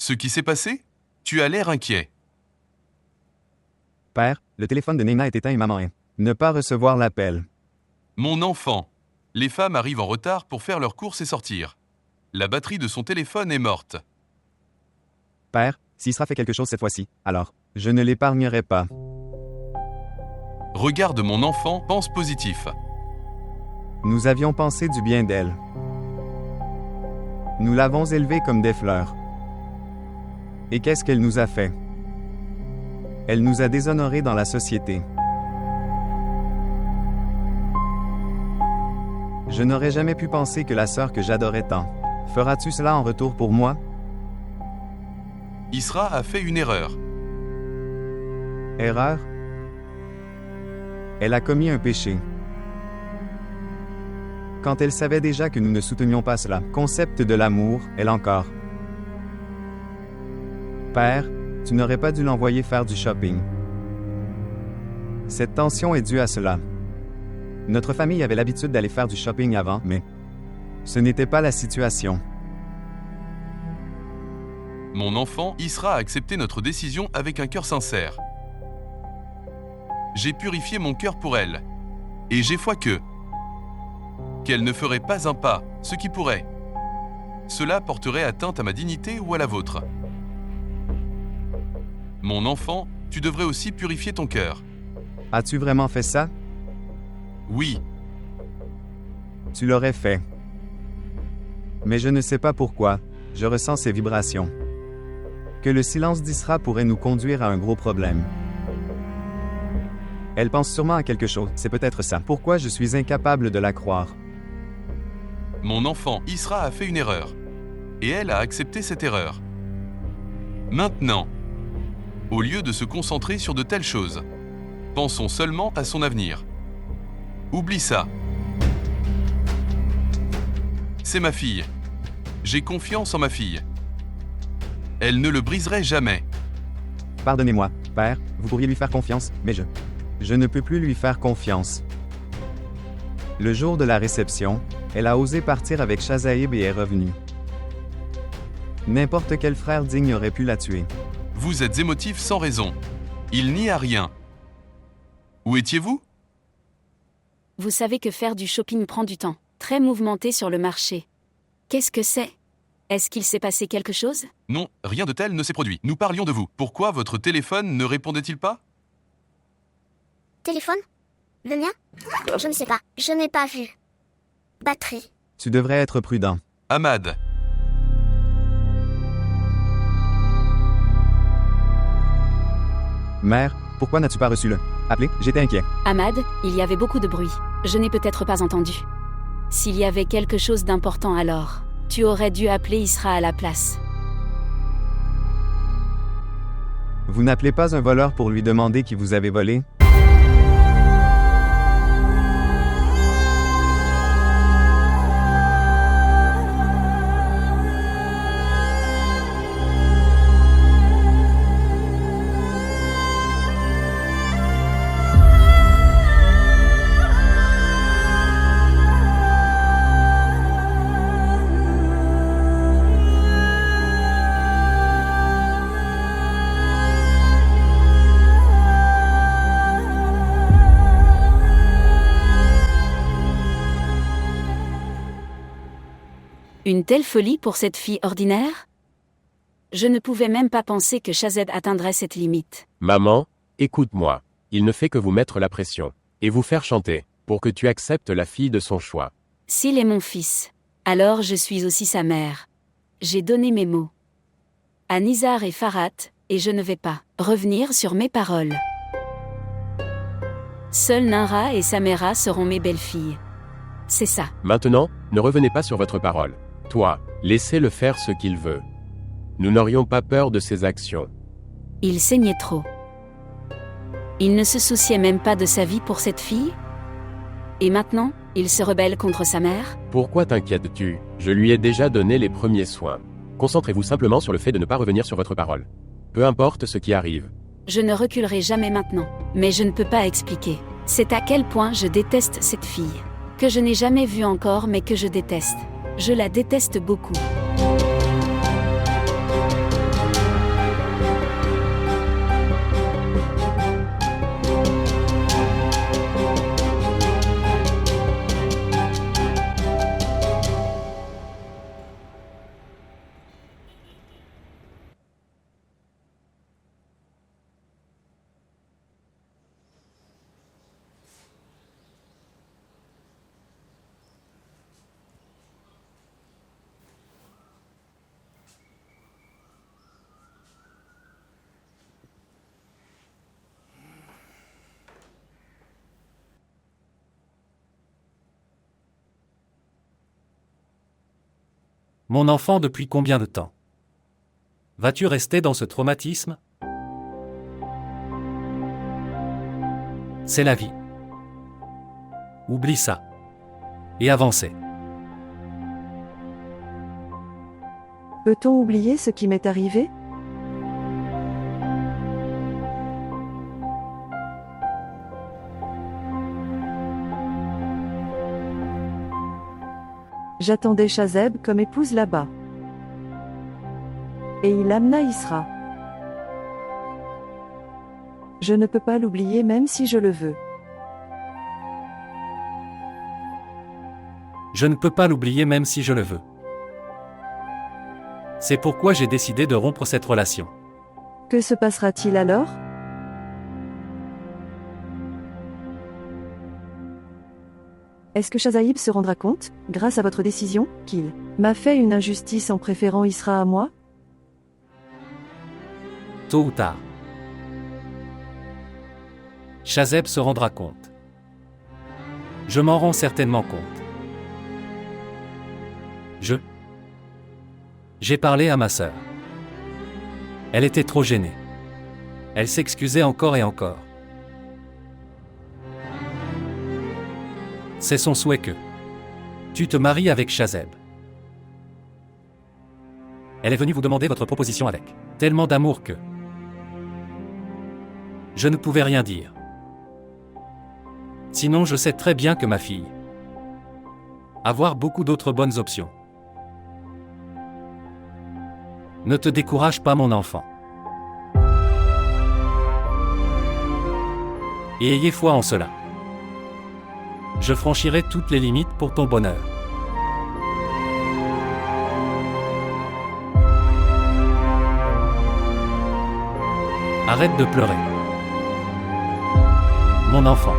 Ce qui s'est passé? Tu as l'air inquiet. Père, le téléphone de Nena est éteint et maman est. Ne pas recevoir l'appel. Mon enfant, les femmes arrivent en retard pour faire leurs courses et sortir. La batterie de son téléphone est morte. Père, s'Isra fait quelque chose cette fois-ci, alors, je ne l'épargnerai pas. Regarde mon enfant, pense positif. Nous avions pensé du bien d'elle. Nous l'avons élevée comme des fleurs. Et qu'est-ce qu'elle nous a fait? Elle nous a déshonorés dans la société. Je n'aurais jamais pu penser que la sœur que j'adorais tant. Feras-tu cela en retour pour moi? Isra a fait une erreur. Erreur? Elle a commis un péché. Quand elle savait déjà que nous ne soutenions pas cela, concept de l'amour, elle encore. Père, tu n'aurais pas dû l'envoyer faire du shopping. Cette tension est due à cela. Notre famille avait l'habitude d'aller faire du shopping avant, mais ce n'était pas la situation. Mon enfant, Isra a accepté notre décision avec un cœur sincère. J'ai purifié mon cœur pour elle. Et j'ai foi qu'elle ne ferait pas un pas, ce qui pourrait. Cela porterait atteinte à ma dignité ou à la vôtre. Mon enfant, tu devrais aussi purifier ton cœur. As-tu vraiment fait ça? Oui, Tu l'aurais fait. Mais je ne sais pas pourquoi, je ressens ces vibrations. Que le silence d'Isra pourrait nous conduire à un gros problème. Elle pense sûrement à quelque chose, c'est peut-être ça. Pourquoi je suis incapable de la croire? mon enfant, Isra a fait une erreur. Et elle a accepté cette erreur. Maintenant, au lieu de se concentrer sur de telles choses, pensons seulement à son avenir. Oublie ça. C'est ma fille. J'ai confiance en ma fille. Elle ne le briserait jamais. Pardonnez-moi, Père, vous pourriez lui faire confiance, mais je ne peux plus lui faire confiance. Le jour de la réception, elle a osé partir avec Shazaïb et est revenue. N'importe quel frère digne aurait pu la tuer. Vous êtes émotif sans raison. Il n'y a rien. Où étiez-vous? Vous savez que faire du shopping prend du temps. Très mouvementé sur le marché. Qu'est-ce que c'est? Est-ce qu'il s'est passé quelque chose? Non, rien de tel ne s'est produit. Nous parlions de vous. Pourquoi votre téléphone ne répondait-il pas? Téléphone? Le mien? Je ne sais pas. Je n'ai pas vu. Batterie. Tu devrais être prudent. Ahmad, Mère, pourquoi n'as-tu pas reçu le appelé? J'étais inquiet. Ahmad, il y avait beaucoup de bruit. Je n'ai peut-être pas entendu. S'il y avait quelque chose d'important alors, tu aurais dû appeler Isra à la place. Vous n'appelez pas un voleur pour lui demander qui vous avez volé? Une telle folie pour cette fille ordinaire? Je ne pouvais même pas penser que Shazed atteindrait cette limite. Maman, écoute-moi. Il ne fait que vous mettre la pression. Et vous faire chanter, pour que tu acceptes la fille de son choix. S'il est mon fils, alors je suis aussi sa mère. J'ai donné mes mots à Nizar et Farhat, et je ne vais pas revenir sur mes paroles. Seuls Nara et Samera seront mes belles-filles. C'est ça. Maintenant, ne revenez pas sur votre parole. Toi, laissez-le faire ce qu'il veut. Nous n'aurions pas peur de ses actions. Il saignait trop. Il ne se souciait même pas de sa vie pour cette fille? Et maintenant, il se rebelle contre sa mère? Pourquoi t'inquiètes-tu? Je lui ai déjà donné les premiers soins. Concentrez-vous simplement sur le fait de ne pas revenir sur votre parole. Peu importe ce qui arrive. Je ne reculerai jamais maintenant, mais je ne peux pas expliquer. C'est à quel point je déteste cette fille. Que je n'ai jamais vue encore mais que je déteste. Je la déteste beaucoup. Mon enfant, depuis combien de temps? Vas-tu rester dans ce traumatisme? C'est la vie. Oublie ça. Et avancez. Peut-on oublier ce qui m'est arrivé? J'attendais Shazeb comme épouse là-bas. Et il amena Isra. Je ne peux pas l'oublier même si je le veux. Je ne peux pas l'oublier même si je le veux. C'est pourquoi j'ai décidé de rompre cette relation. Que se passera-t-il alors? Est-ce que Shazaïb se rendra compte, grâce à votre décision, qu'il m'a fait une injustice en préférant Isra à moi? Tôt ou tard. Shazeb se rendra compte. Je m'en rends certainement compte. J'ai parlé à ma sœur. Elle était trop gênée. Elle s'excusait encore et encore. C'est son souhait que tu te maries avec Shazeb. Elle est venue vous demander votre proposition avec tellement d'amour que je ne pouvais rien dire. Sinon, je sais très bien que ma fille avoir beaucoup d'autres bonnes options. Ne te décourage pas, mon enfant. Et ayez foi en cela. Je franchirai toutes les limites pour ton bonheur. Arrête de pleurer. Mon enfant.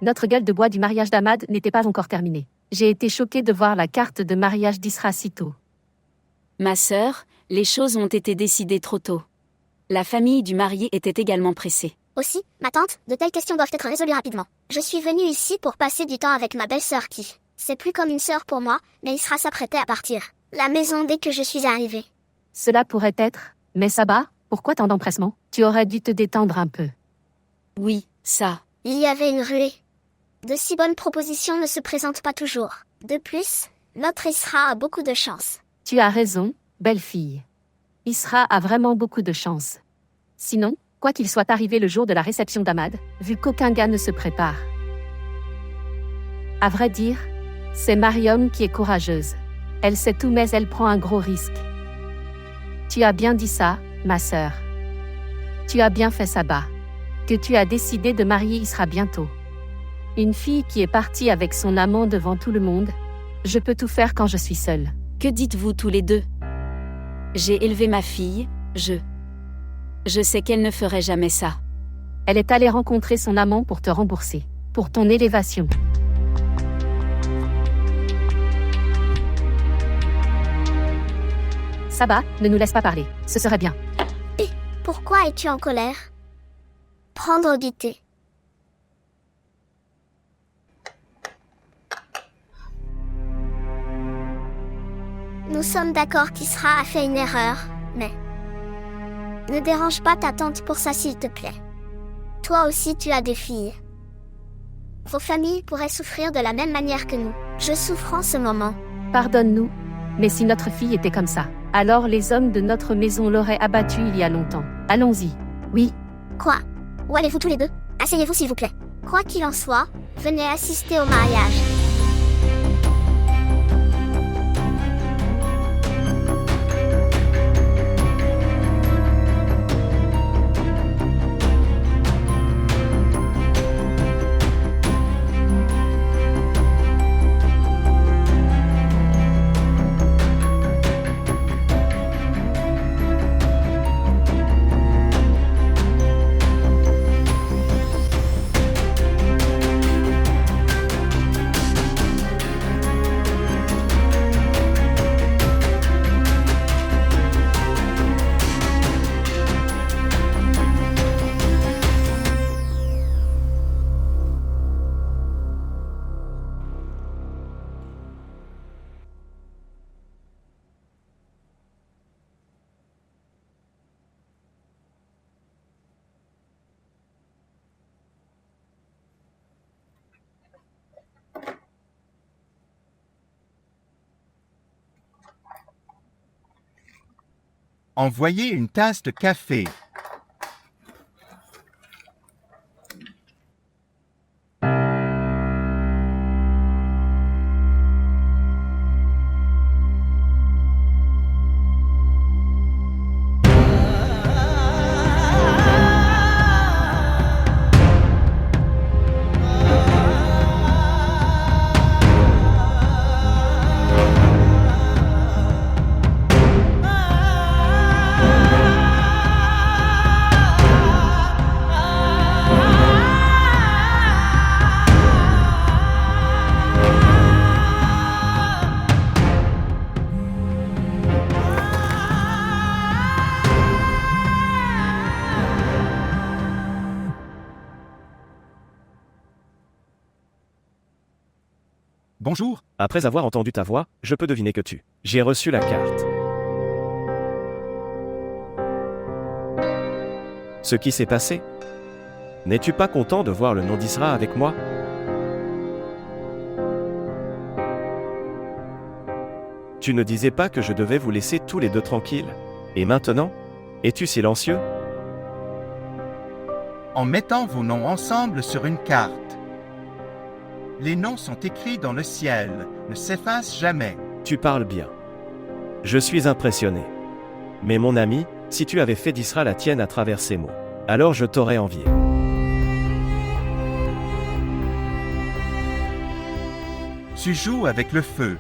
Notre gueule de bois du mariage d'Ahmad n'était pas encore terminée. J'ai été choquée de voir la carte de mariage d'Isra si tôt. Ma sœur, les choses ont été décidées trop tôt. La famille du marié était également pressée. Aussi, ma tante, de telles questions doivent être résolues rapidement. Je suis venue ici pour passer du temps avec ma belle-sœur qui, c'est plus comme une sœur pour moi, mais Isra s'apprêtait à partir. La maison dès que je suis arrivée. Cela pourrait être, mais Saba, pourquoi tant d'empressement? Tu aurais dû te détendre un peu. Oui, ça. Il y avait une ruée. De si bonnes propositions ne se présentent pas toujours. De plus, notre Isra a beaucoup de chance. Tu as raison, belle fille. Isra a vraiment beaucoup de chance. Sinon, quoi qu'il soit arrivé le jour de la réception d'Ahmad, vu qu'aucun gars ne se prépare. À vrai dire, c'est Mariam qui est courageuse. Elle sait tout mais elle prend un gros risque. Tu as bien dit ça, ma sœur. Tu as bien fait Saba. Que tu as décidé de marier Isra bientôt. Une fille qui est partie avec son amant devant tout le monde. Je peux tout faire quand je suis seule. Que dites-vous tous les deux? J'ai élevé ma fille, je sais qu'elle ne ferait jamais ça. Elle est allée rencontrer son amant pour te rembourser. Pour ton élévation. Saba, ne nous laisse pas parler. Ce serait bien. Et pourquoi es-tu en colère? Prendre du thé. Nous sommes d'accord qu'Isra a fait une erreur, mais ne dérange pas ta tante pour ça s'il te plaît. Toi aussi tu as des filles. Vos familles pourraient souffrir de la même manière que nous. Je souffre en ce moment. Pardonne-nous, mais si notre fille était comme ça, alors les hommes de notre maison l'auraient abattue il y a longtemps. Allons-y. Oui. Quoi? Où allez-vous tous les deux? Asseyez-vous s'il vous plaît. Quoi qu'il en soit, venez assister au mariage. Envoyez une tasse de café. Bonjour. Après avoir entendu ta voix, je peux deviner que J'ai reçu la carte. Ce qui s'est passé? N'es-tu pas content de voir le nom d'Isra avec moi? Tu ne disais pas que je devais vous laisser tous les deux tranquilles? Et maintenant? Es-tu silencieux? En mettant vos noms ensemble sur une carte. Les noms sont écrits dans le ciel, ne s'effacent jamais. Tu parles bien. Je suis impressionné. Mais mon ami, si tu avais fait d'Isra la tienne à travers ces mots, alors je t'aurais envié. Tu joues avec le feu.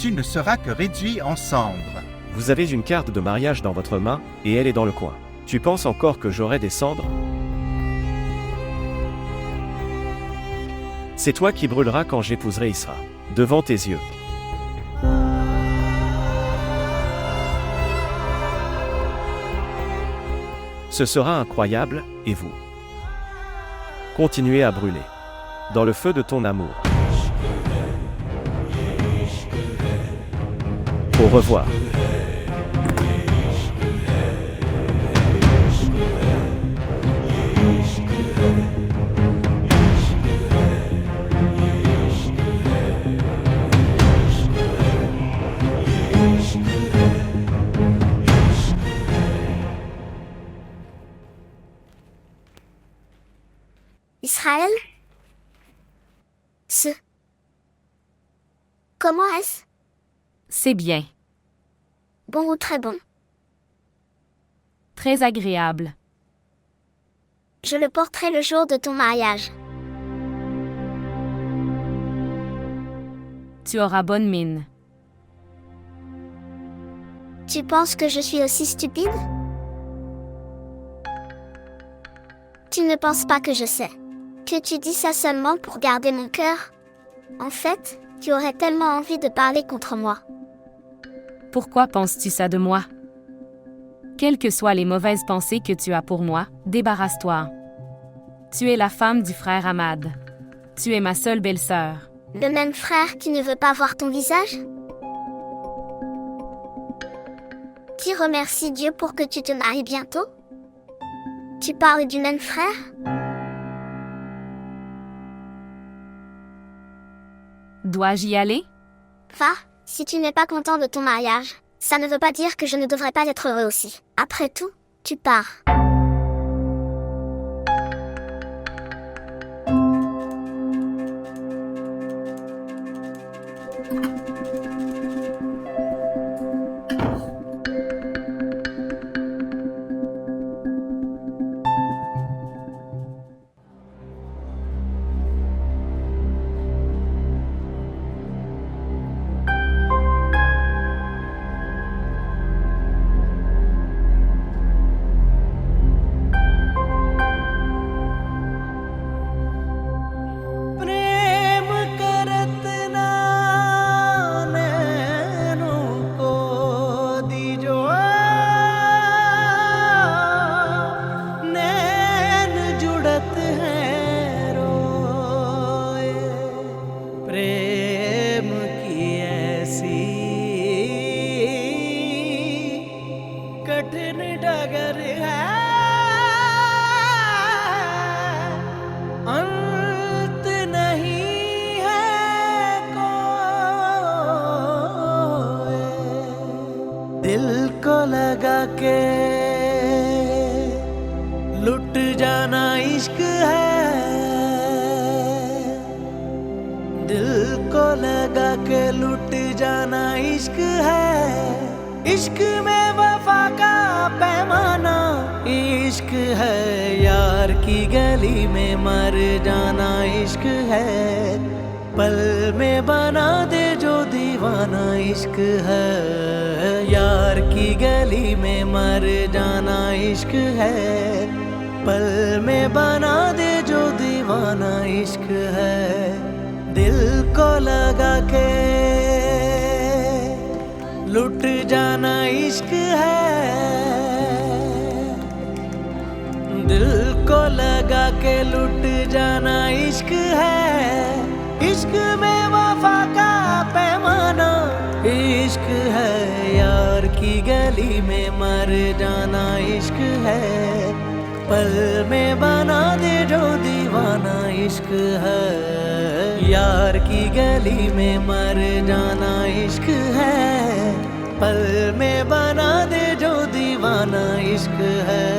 Tu ne seras que réduit en cendres. Vous avez une carte de mariage dans votre main, et elle est dans le coin. Tu penses encore que j'aurai des cendres? C'est toi qui brûleras quand j'épouserai Isra, devant tes yeux. Ce sera incroyable, et vous? Continuez à brûler. Dans le feu de ton amour. Au revoir. Israël? Comment est-ce? C'est bien. Bon ou très bon? Très agréable. Je le porterai le jour de ton mariage. Tu auras bonne mine. Tu penses que je suis aussi stupide? Tu ne penses pas que je sais. Que tu dis ça seulement pour garder mon cœur? En fait, tu aurais tellement envie de parler contre moi. Pourquoi penses-tu ça de moi? Quelles que soient les mauvaises pensées que tu as pour moi, débarrasse-toi. Tu es la femme du frère Ahmad. Tu es ma seule belle-sœur. Le même frère qui ne veut pas voir ton visage? Qui remercie Dieu pour que tu te maries bientôt? Tu parles du même frère? Dois-je y aller? Va, si tu n'es pas content de ton mariage, ça ne veut pas dire que je ne devrais pas être heureux aussi. Après tout, tu pars. के लुट जाना इश्क है, दिल को लगा के लुट जाना इश्क है। इश्क में वफा का पैमाना इश्क है, यार की गली में मर जाना इश्क है। पल में बना दे जो दीवाना इश्क है, यार की गली में मर जाना इश्क है। पल में बना दे जो दीवाना इश्क है, दिल को लगा के लुट जाना इश्क है, दिल को लगा के लुट जाना इश्क है। इश्क में वफा का पैमाना इश्क है, यार की गली में मर जाना इश्क है। पल में बना दे जो दीवाना इश्क है, यार की गली में मर जाना इश्क है। पल में बना दे जो दीवाना इश्क है।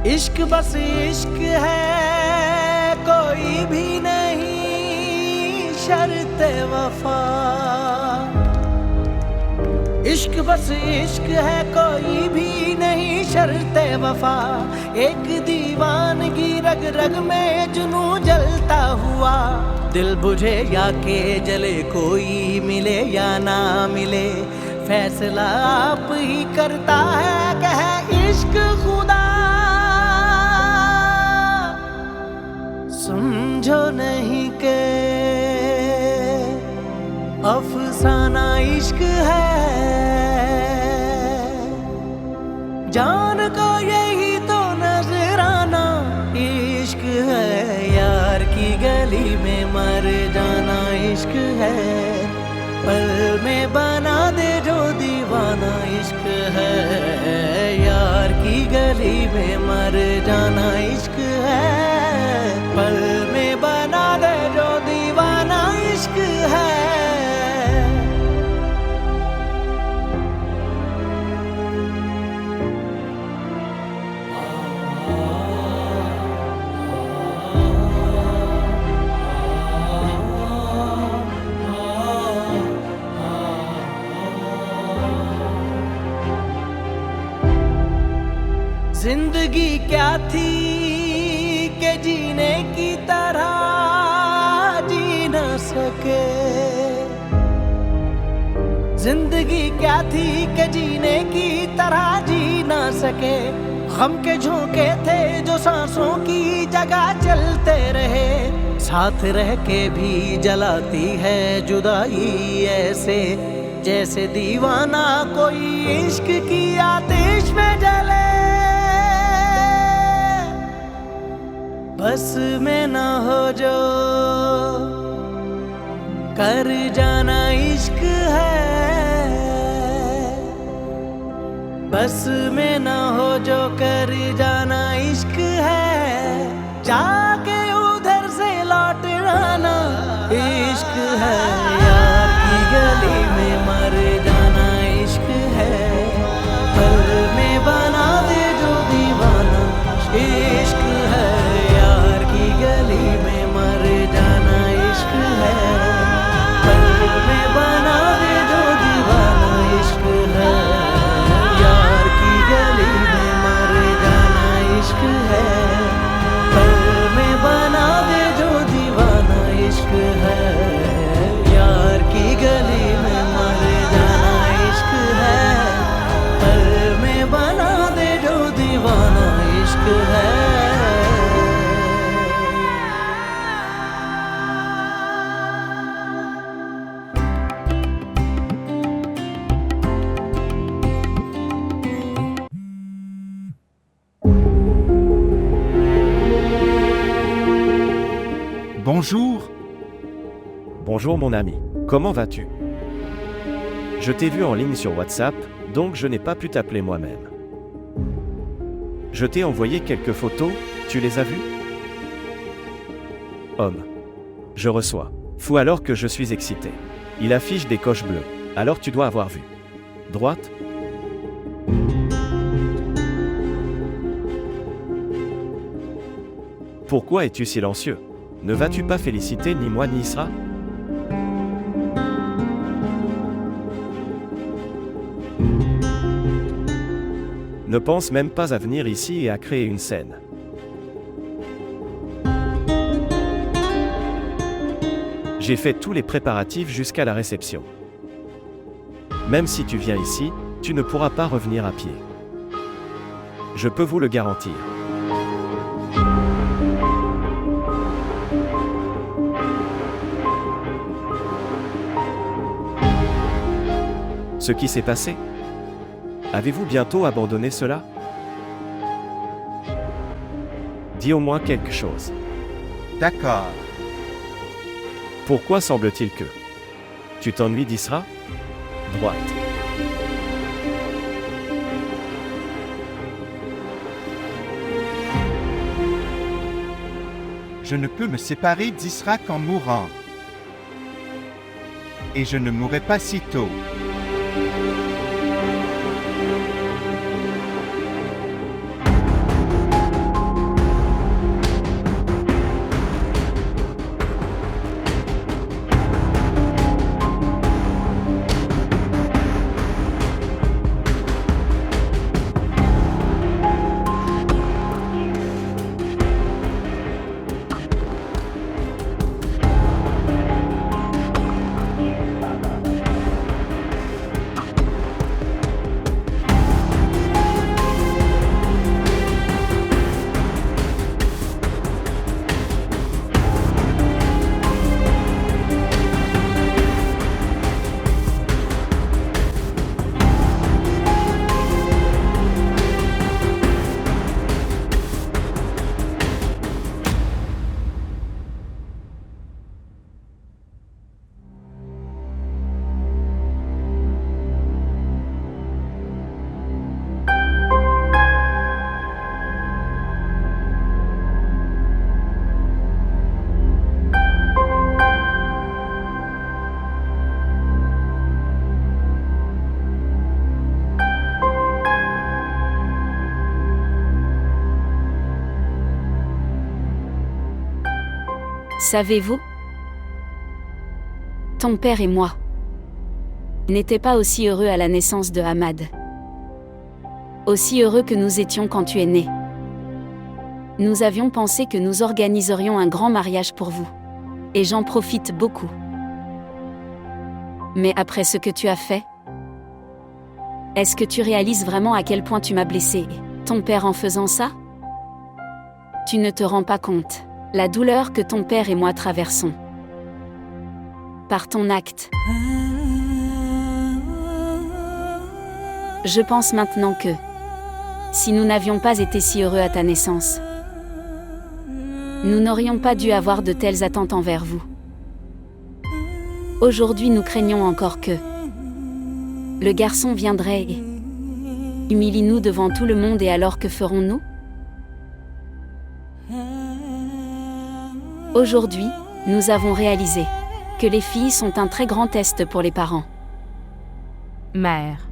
इश्क बस इश्क है, कोई भी नहीं शर्त वफा। इश्क बस इश्क है, कोई भी नहीं शर्त वफा। एक दीवानगी रग रग में जुनू जलता हुआ, दिल बुझे या के जले, कोई मिले या ना मिले, फैसला आप ही करता है कह इश्क खुदा। समझो नहीं के अफसाना इश्क है, जान को यही तो नजराना इश्क है। यार की गली में मर जाना इश्क है, पल में बना दे जो दीवाना इश्क है। यार की गली में मर जाना इश्क है, पल में बना दे जो दीवाना इश्क है। जिंदगी क्या थी के जीने की तरह जी न सके, जिंदगी क्या थी के जीने की तरह जी न सके। गम के झोंके थे जो सांसों की जगह चलते रहे, साथ रह के भी जलाती है जुदाई ऐसे, जैसे दीवाना कोई इश्क की आतिश में जले। बस में ना हो जो कर जाना इश्क है, बस में ना हो जो कर जाना इश्क है। जाके उधर से लौट आना इश्क है, यार की गली में मर जाना इश्क है। पल में बना दे जो दीवाना इश्क है, यार की गली में मर जाना इश्क है। पल में बना दे जो दीवाना इश्क है, यार की गली Bonjour. Bonjour mon ami. Comment vas-tu? Je t'ai vu en ligne sur WhatsApp, donc je n'ai pas pu t'appeler moi-même. Je t'ai envoyé quelques photos, tu les as vues? Homme. Je reçois. Fou alors que je suis excité. Il affiche des coches bleues. Alors tu dois avoir vu. Droite? Pourquoi es-tu silencieux? Ne vas-tu pas féliciter ni moi ni Isra? Ne pense même pas à venir ici et à créer une scène. J'ai fait tous les préparatifs jusqu'à la réception. Même si tu viens ici, tu ne pourras pas revenir à pied. Je peux vous le garantir. Ce qui s'est passé? Avez-vous bientôt abandonné cela? Dis au moins quelque chose. D'accord. Pourquoi semble-t-il que tu t'ennuies d'Isra? Droite. Je ne peux me séparer d'Isra qu'en mourant. Et je ne mourrai pas si tôt. Savez-vous? Ton père et moi n'étaient pas aussi heureux à la naissance de Ahmad. Aussi heureux que nous étions quand tu es né. Nous avions pensé que nous organiserions un grand mariage pour vous. Et j'en profite beaucoup. Mais après ce que tu as fait, est-ce que tu réalises vraiment à quel point tu m'as blessé, ton père, en faisant ça? Tu ne te rends pas compte. La douleur que ton père et moi traversons. Par ton acte. Je pense maintenant que, si nous n'avions pas été si heureux à ta naissance, nous n'aurions pas dû avoir de telles attentes envers vous. Aujourd'hui, nous craignons encore que le garçon viendrait et humilie-nous devant tout le monde, et alors que ferons-nous? Aujourd'hui, nous avons réalisé que les filles sont un très grand test pour les parents. Mère.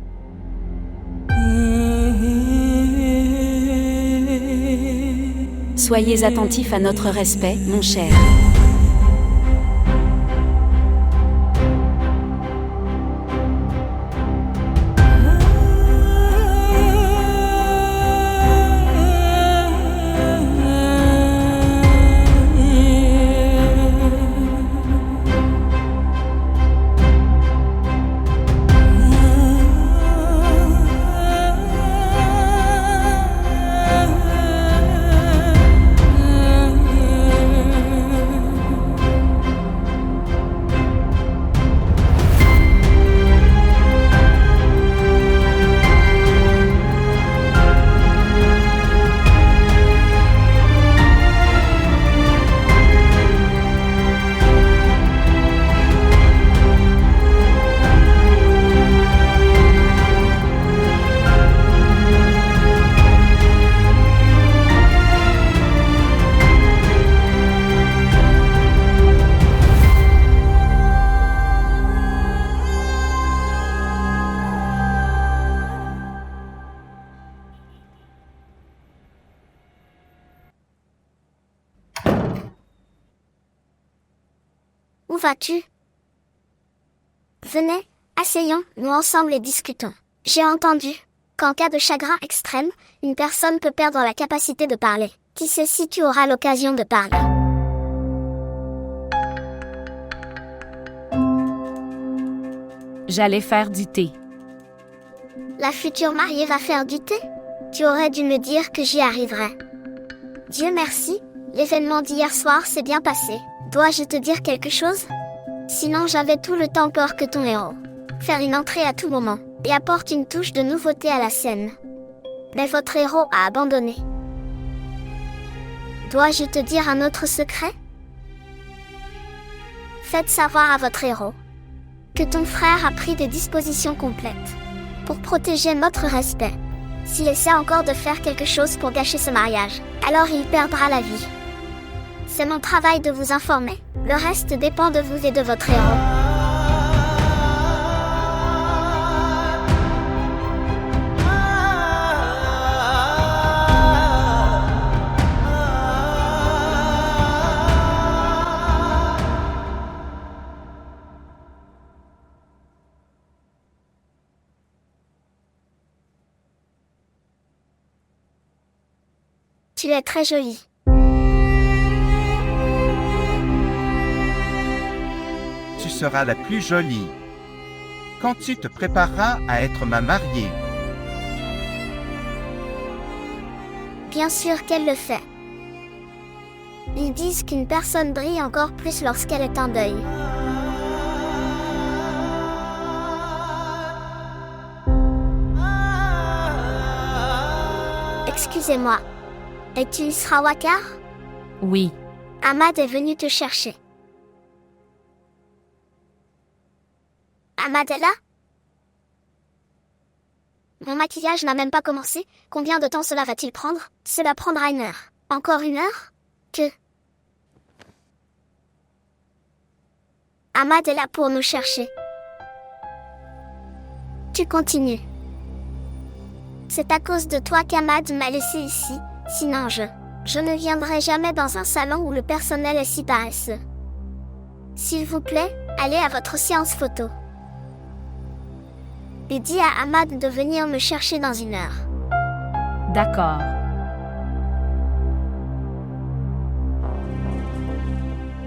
Soyez attentifs à notre respect, mon cher. Où vas-tu? Venez, asseyons-nous ensemble et discutons. J'ai entendu qu'en cas de chagrin extrême, une personne peut perdre la capacité de parler. Qui sait si tu auras l'occasion de parler? J'allais faire du thé. La future mariée va faire du thé? Tu aurais dû me dire que j'y arriverais. Dieu merci, l'événement d'hier soir s'est bien passé. Dois-je te dire quelque chose? Sinon j'avais tout le temps peur que ton héros faire une entrée à tout moment et apporte une touche de nouveauté à la scène. Mais votre héros a abandonné. Dois-je te dire un autre secret? Faites savoir à votre héros que ton frère a pris des dispositions complètes pour protéger notre respect. S'il essaie encore de faire quelque chose pour gâcher ce mariage, alors il perdra la vie. C'est mon travail de vous informer. Le reste dépend de vous et de votre héros. Tu es très jolie. Tu seras la plus jolie quand tu te prépareras à être ma mariée. Bien sûr qu'elle le fait. Ils disent qu'une personne brille encore plus lorsqu'elle est en deuil. Excusez-moi. Es-tu Isra Wakar? Oui. Ahmad est venu te chercher. Ahmad est là? Mon maquillage n'a même pas commencé. Combien de temps cela va-t-il prendre? Cela prendra 1 heure. Encore 1 heure? Que? Ahmad est là pour nous chercher. Tu continues. C'est à cause de toi qu'Ahmad m'a laissé ici. Sinon je ne viendrai jamais dans un salon où le personnel est si paresseux. S'il vous plaît, allez à votre séance photo. Et dis à Ahmad de venir me chercher dans 1 heure. D'accord.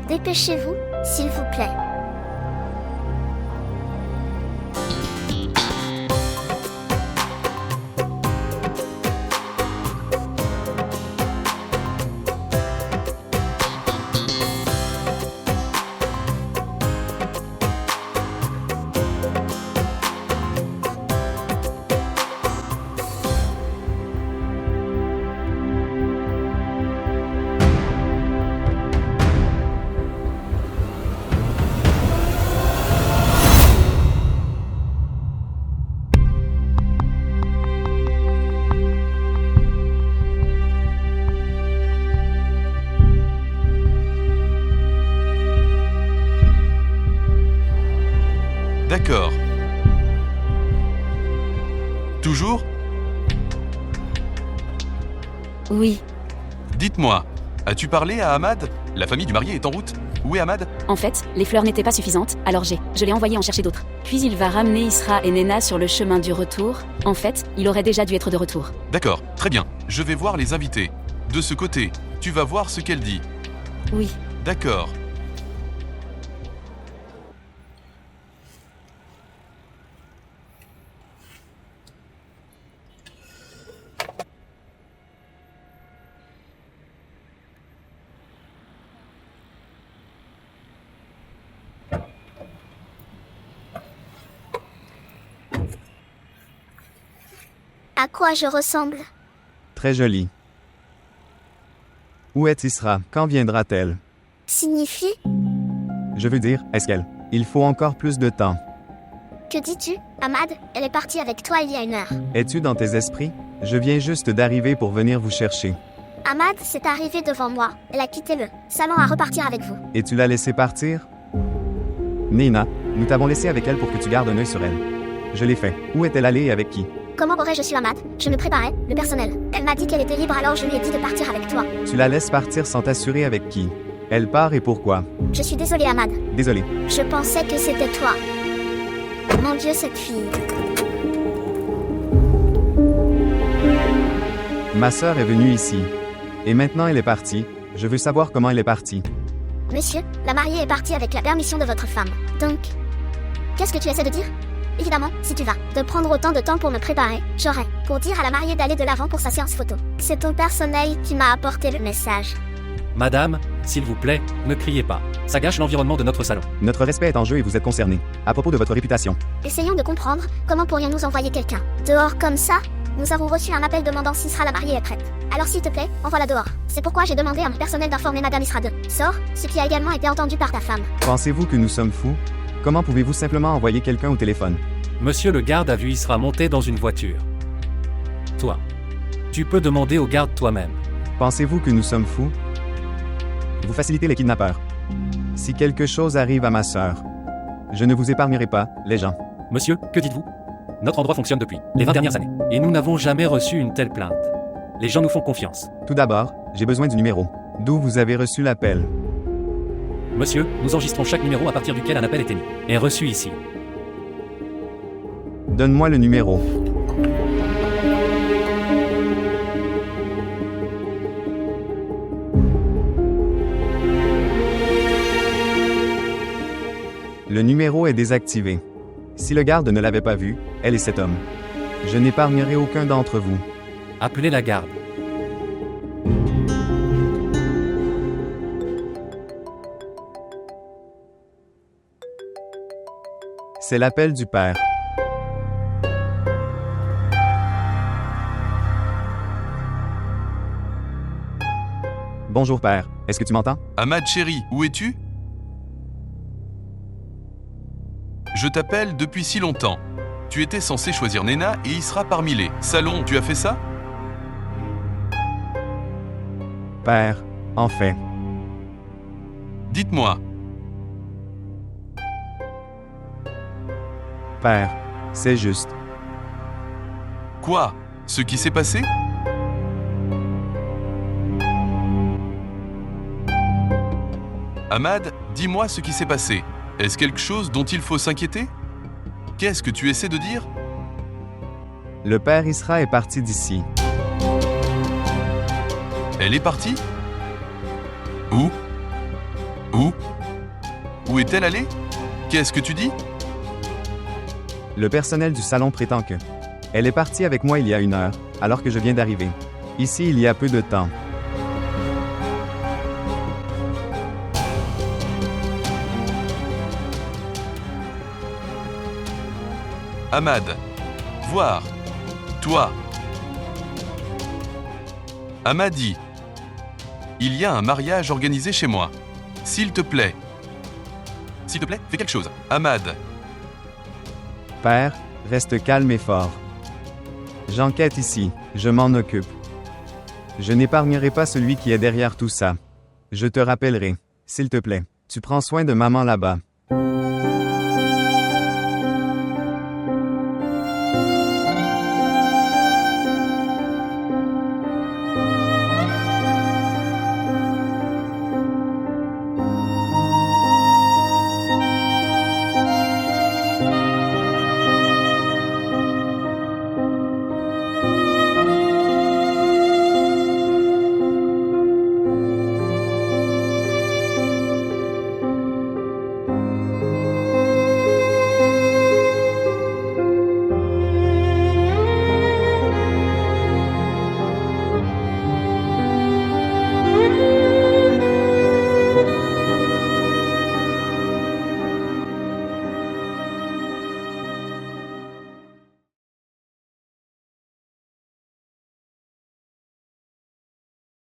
Dépêchez-vous, s'il vous plaît. D'accord. Toujours? Oui. Dites-moi, as-tu parlé à Ahmad? La famille du marié est en route. Où est Ahmad? En fait, les fleurs n'étaient pas suffisantes, alors je l'ai envoyé en chercher d'autres. Puis il va ramener Isra et Nena sur le chemin du retour. En fait, il aurait déjà dû être de retour. D'accord, très bien. Je vais voir les invités. De ce côté, tu vas voir ce qu'elle dit. Oui. D'accord. À quoi je ressemble? Très jolie. Où est Isra? Quand viendra-t-elle? Signifie? Je veux dire, est-ce qu'elle? Il faut encore plus de temps. Que dis-tu? Ahmad, elle est partie avec toi il y a 1 heure. Es-tu dans tes esprits? Je viens juste d'arriver pour venir vous chercher. Ahmad s'est arrivé devant moi. Elle a quitté le salon à repartir avec vous. Et tu l'as laissée partir? Nina, nous t'avons laissé avec elle pour que tu gardes un œil sur elle. Je l'ai fait. Où est-elle allée et avec qui? Comment aurais-je su Ahmad? Je me préparais, le personnel. Elle m'a dit qu'elle était libre alors je lui ai dit de partir avec toi. Tu la laisses partir sans t'assurer avec qui? Elle part et pourquoi? Je suis désolée, Ahmad. Désolé. Je pensais que c'était toi. Mon Dieu, cette fille. Ma sœur est venue ici. Et maintenant elle est partie. Je veux savoir comment elle est partie. Monsieur, la mariée est partie avec la permission de votre femme. Donc, qu'est-ce que tu essaies de dire? Évidemment, si tu vas te prendre autant de temps pour me préparer, j'aurais pour dire à la mariée d'aller de l'avant pour sa séance photo. C'est ton personnel qui m'a apporté le message. Madame, s'il vous plaît, ne criez pas. Ça gâche l'environnement de notre salon. Notre respect est en jeu et vous êtes concerné. À propos de votre réputation. Essayons de comprendre comment pourrions-nous envoyer quelqu'un dehors comme ça. Nous avons reçu un appel demandant si Isra la mariée est prête. Alors s'il te plaît, envoie-la dehors. C'est pourquoi j'ai demandé à mon personnel d'informer Madame Isra de sort, ce qui a également été entendu par ta femme. Pensez-vous que nous sommes fous? Comment pouvez-vous simplement envoyer quelqu'un au téléphone? Monsieur le garde a vu Isra monter dans une voiture. Toi. Tu peux demander au garde toi-même. Pensez-vous que nous sommes fous? Vous facilitez les kidnappeurs. Si quelque chose arrive à ma sœur, je ne vous épargnerai pas, les gens. Monsieur, que dites-vous? Notre endroit fonctionne depuis les 20 dernières années. Et nous n'avons jamais reçu une telle plainte. Les gens nous font confiance. Tout d'abord, j'ai besoin du numéro. D'où vous avez reçu l'appel? Monsieur, nous enregistrons chaque numéro à partir duquel un appel est émis. Est reçu ici. Donne-moi le numéro. Le numéro est désactivé. Si le garde ne l'avait pas vu, elle et cet homme. Je n'épargnerai aucun d'entre vous. Appelez la garde. C'est l'appel du père. Bonjour père, est-ce que tu m'entends? Ahmad chéri, où es-tu? Je t'appelle depuis si longtemps. Tu étais censé choisir Nena et Isra parmi les salons. Tu as fait ça? Père, en fait. Dites-moi. Père, c'est juste. Quoi? Ce qui s'est passé? Ahmad, dis-moi ce qui s'est passé. Est-ce quelque chose dont il faut s'inquiéter? Qu'est-ce que tu essaies de dire? Le père Isra est parti d'ici. Elle est partie? Où? Où? Où est-elle allée? Qu'est-ce que tu dis? Le personnel du salon prétend que elle est partie avec moi il y a 1 heure, alors que je viens d'arriver. Ici il y a peu de temps. Ahmad, voir. Toi. Ahmadi. Il y a un mariage organisé chez moi. S'il te plaît. S'il te plaît, fais quelque chose. Ahmad. Père, reste calme et fort. J'enquête ici, je m'en occupe. Je n'épargnerai pas celui qui est derrière tout ça. Je te rappellerai, s'il te plaît. Tu prends soin de maman là-bas.